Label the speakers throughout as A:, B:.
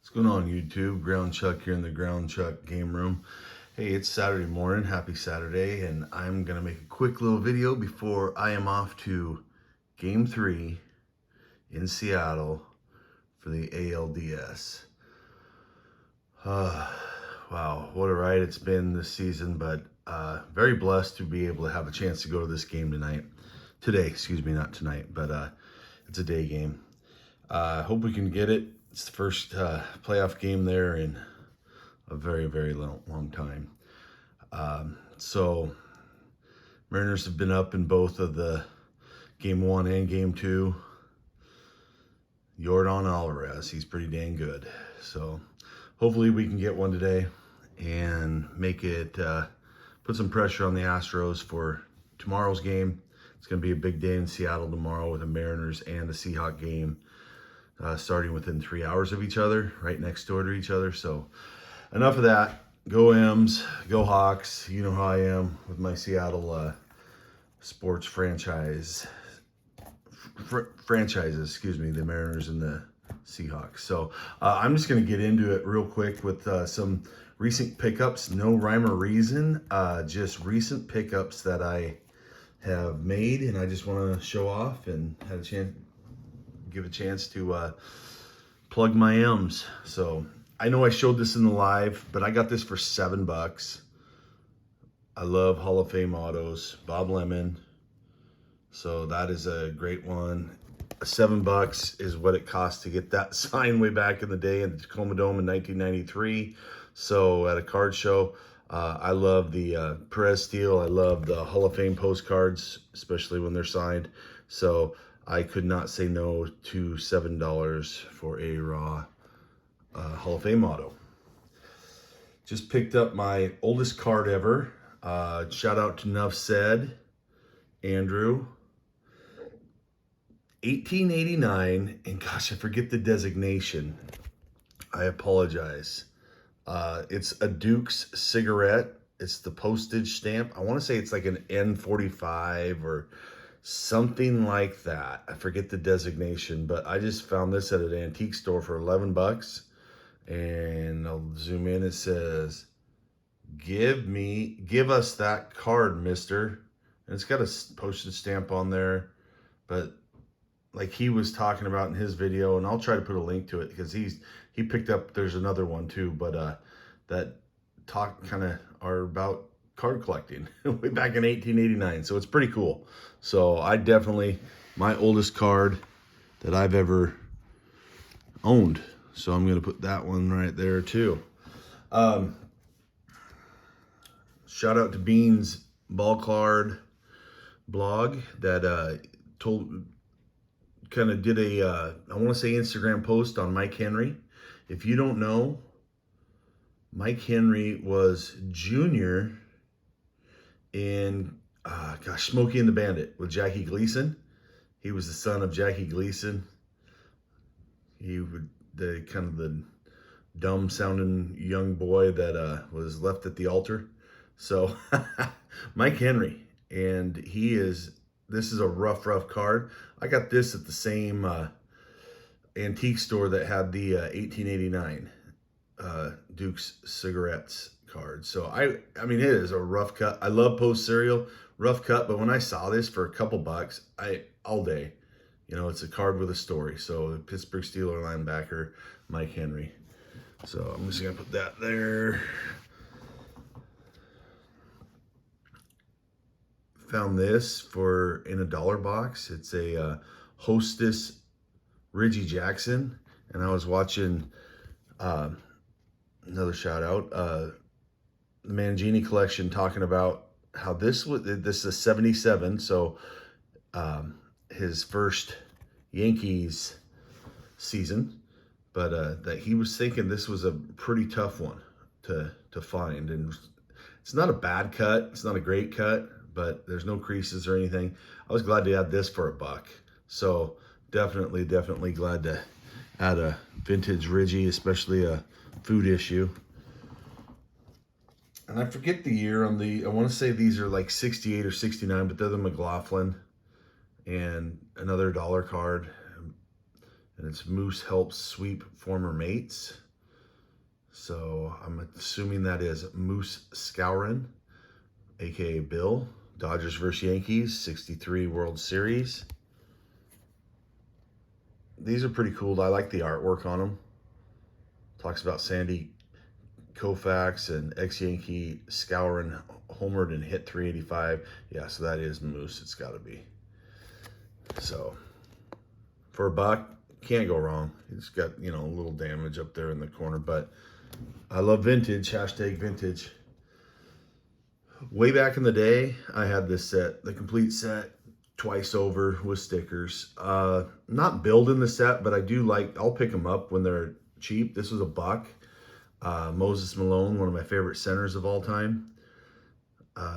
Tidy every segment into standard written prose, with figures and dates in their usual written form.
A: What's going on, YouTube? Ground Chuck here in the Ground Chuck game room. Hey, it's Saturday morning. Happy Saturday. And I'm going to make a quick little video before I am off to Game 3 in Seattle for the ALDS. Wow, what a ride it's been this season, but very blessed to be able to have a chance to go to this game today, excuse me, not tonight, but it's a day game. Hope we can get it. It's the first playoff game there in a very, very long time. So Mariners have been up in both of the Game 1 and Game 2. Yordan Alvarez, he's pretty dang good. So hopefully we can get one today and make it, put some pressure on the Astros for tomorrow's game. It's going to be a big day in Seattle tomorrow with the Mariners and the Seahawks game. Starting within 3 hours of each other, right next door to each other. So enough of that. Go M's, go Hawks. You know how I am with my Seattle sports franchises, excuse me, the Mariners and the Seahawks. So I'm just going to get into it real quick with some recent pickups. No rhyme or reason, just recent pickups that I have made, and I just want to show off and give a chance to plug my M's. So I know I showed this in the live, but I got this for $7. I love Hall of Fame autos, Bob Lemon. So that is a great one. $7 is what it cost to get that sign way back in the day in the Tacoma Dome in 1993. So at a card show, I love the Perez Steel. I love the Hall of Fame postcards, especially when they're signed. So I could not say no to $7 for a raw Hall of Fame auto. Just picked up my oldest card ever. Shout out to Nuff Said, Andrew. 1889, and gosh, I forget the designation. I apologize. It's a Duke's cigarette. It's the postage stamp. I want to say it's like an N45 or something like that. I forget the designation, but I just found this at an antique store for $11. And I'll zoom in. It says, give us that card, mister. And it's got a postage stamp on there, but like he was talking about in his video, and I'll try to put a link to it because he picked up, there's another one too, but that talk kind of are about card collecting way back in 1889. So it's pretty cool. So I definitely, my oldest card that I've ever owned. So I'm going to put that one right there too. Shout out to Bean's Ball Card blog that did a, I want to say Instagram post on Mike Henry. If you don't know, Mike Henry was junior in, Smokey and the Bandit with Jackie Gleason. He was the son of Jackie Gleason. He would, the dumb sounding young boy that was left at the altar. So Mike Henry, and this is a rough card. I got this at the same antique store that had the 1889 Duke's cigarettes card. So I mean, it is a rough cut. I love Post cereal, rough cut, but when I saw this for a couple bucks, all day, you know, it's a card with a story. So the Pittsburgh Steelers linebacker, Mike Henry. So I'm just gonna put that there. Found this in a dollar box. It's a Hostess Reggie Jackson, and I was watching another shout out, the Mangini collection, talking about how this is a 77. So his first Yankees season, but that he was thinking this was a pretty tough one to find, and it's not a bad cut. It's not a great cut, but there's no creases or anything. I was glad to add this for $1. So definitely glad to add a vintage Reggie, especially a food issue. And I forget the year on I want to say these are like 68 or 69, but they're the McLaughlin. And another dollar card. And it's Moose helps sweep former mates. So I'm assuming that is Moose Skowron, aka Bill. Dodgers versus Yankees, 63 World Series. These are pretty cool. I like the artwork on them. Talks about Sandy Koufax and ex-Yankee Skowron homered and hit 385. Yeah, so that is Moose. It's got to be. So for a buck, can't go wrong. It's got, a little damage up there in the corner, but I love vintage. Hashtag vintage. Way back in the day, I had this set, the complete set, twice over with stickers. Not building the set, but I do I'll pick them up when they're cheap. This was a buck. Moses Malone, one of my favorite centers of all time.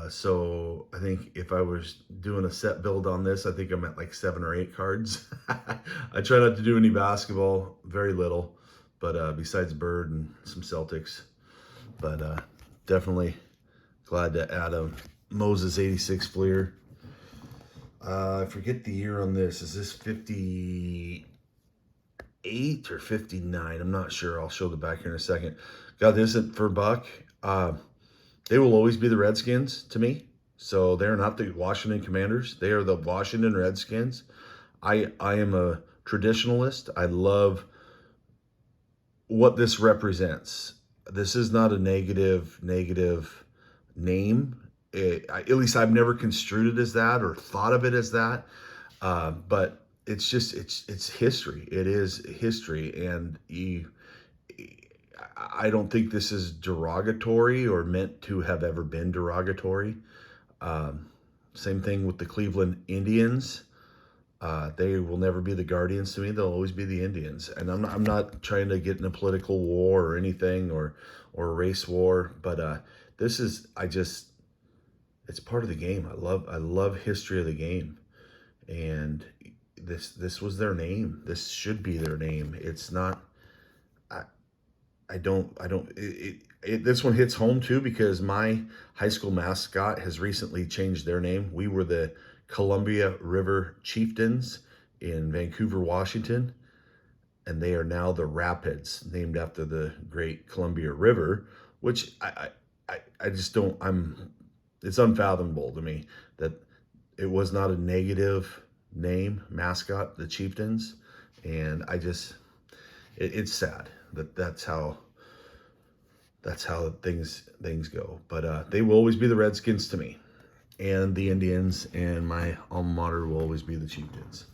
A: So I think if I was doing a set build on this, I think I'm at like 7 or 8 cards. I try not to do any basketball, very little, but besides Bird and some Celtics. But definitely glad to add a Moses 86 Fleer. I forget the year on this. Is this 58 or 59? I'm not sure. I'll show the back here in a second. Got this for a buck. They will always be the Redskins to me. So they're not the Washington Commanders. They are the Washington Redskins. I am a traditionalist. I love what this represents. This is not a negative name. At least I've never construed it as that or thought of it as that. But it's just, it's history. It is history. And I don't think this is derogatory or meant to have ever been derogatory. Same thing with the Cleveland Indians. They will never be the Guardians to me. They'll always be the Indians. And I'm not trying to get in a political war or anything or a race war, but this is, it's part of the game. I love history of the game. And this was their name. This should be their name. It's not, this one hits home too, because my high school mascot has recently changed their name. We were the Columbia River Chieftains in Vancouver, Washington, and they are now the Rapids, named after the great Columbia River, which I just don't, it's unfathomable to me that it was not a negative name, mascot, the Chieftains. And it's sad that's how things go. But they will always be the Redskins to me, and the Indians, and my alma mater will always be the Chieftains.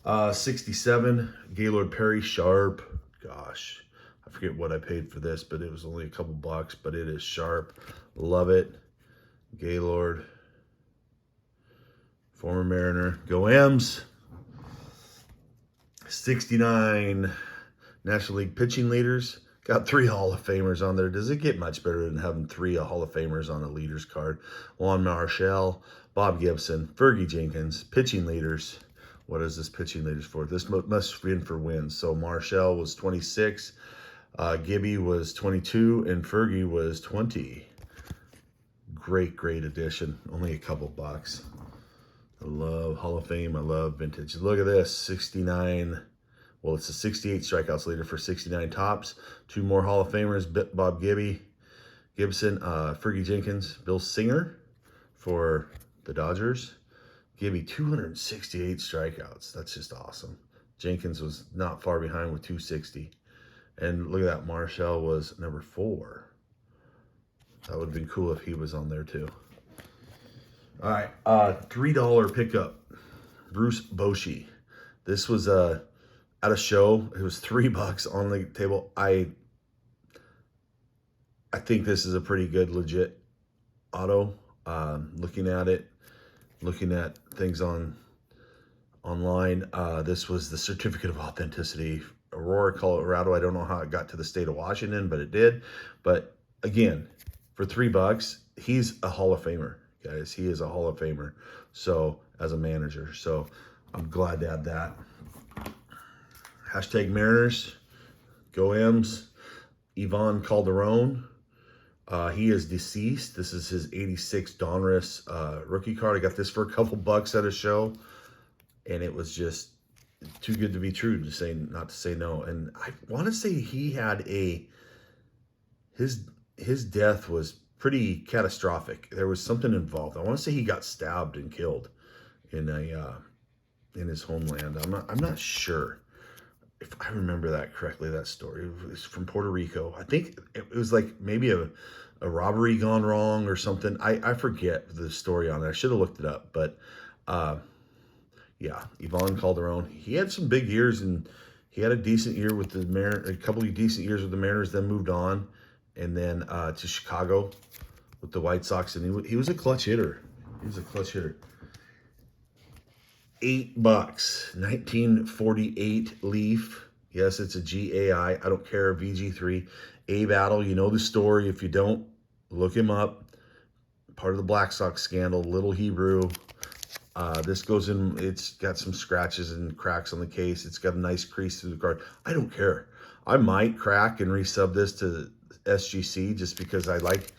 A: 67 Gaylord Perry Sharp. Gosh, I forget what I paid for this, but it was only a couple bucks, but it is sharp. Love it. Gaylord, former Mariner. Go M's. 69 National League pitching leaders. Got 3 Hall of Famers on there. Does it get much better than having 3 Hall of Famers on a leaders card? Juan Marichal, Bob Gibson, Fergie Jenkins, pitching leaders. What is this pitching leaders for? This must be in for wins. So Marichal was 26, Gibby was 22, and Fergie was 20. Great addition. Only a couple bucks. I love Hall of Fame. I love vintage. Look at this, 69. Well, it's a 68 strikeouts leader for 69 tops. 2 more Hall of Famers, Bob Gibson, Fergie Jenkins, Bill Singer for the Dodgers. Gibby, 268 strikeouts. That's just awesome. Jenkins was not far behind with 260. And look at that, Marichal was number 4. That would have been cool if he was on there too. All right, $3 pickup, Bruce Bochy. This was at a show. It was $3 on the table. I think this is a pretty good, legit auto. Looking at it, looking at things online. This was the certificate of authenticity, Aurora, Colorado. I don't know how it got to the state of Washington, but it did. But again, for $3, he's a Hall of Famer, guys. He is a Hall of Famer. So as a manager, so I'm glad to add that. Hashtag Mariners, go M's. Ivan Calderon, he is deceased. This is his 86 Donruss rookie card. I got this for a couple bucks at a show, and it was just too good to be true to say, not to say no. And I want to say he had a his death was pretty catastrophic. There was something involved. I want to say he got stabbed and killed in a in his homeland. I'm not sure if I remember that correctly. That story, it was from Puerto Rico. I think it was like maybe a robbery gone wrong or something. I forget the story on it. I should have looked it up, but yeah, Ivan Calderon. He had some big years, and he had a decent year with the Mariners, a couple of decent years with the Mariners, then moved on, and then to Chicago with the White Sox, and he was a clutch hitter. He was a clutch hitter. $8, 1948 Leaf. Yes, it's a GAI. I don't care, VG3. Abe Battle, you know the story. If you don't, look him up. Part of the Black Sox scandal, Little Hebrew. This goes in, it's got some scratches and cracks on the case. It's got a nice crease through the card. I don't care. I might crack and resub this to SGC just because I think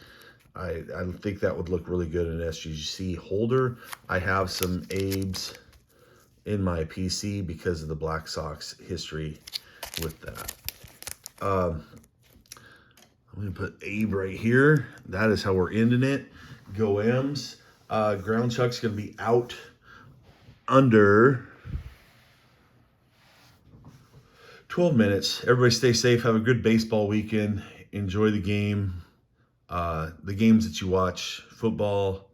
A: that would look really good in an SGC holder. I have some Abes in my PC because of the Black Sox history with that. I'm going to put Abe right here. That is how we're ending it. Go M's. Ground Chuck's going to be out under 12 minutes. Everybody stay safe. Have a good baseball weekend. Enjoy the game. The games that you watch, football,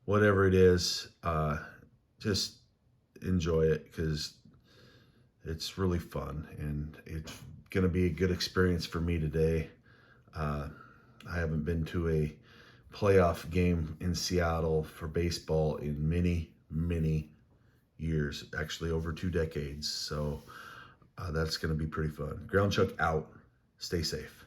A: whatever it is, just enjoy it because it's really fun and it's going to be a good experience for me today. I haven't been to a playoff game in Seattle for baseball in many, many years, actually over 2 decades. So that's going to be pretty fun. Ground Chuck out. Stay safe.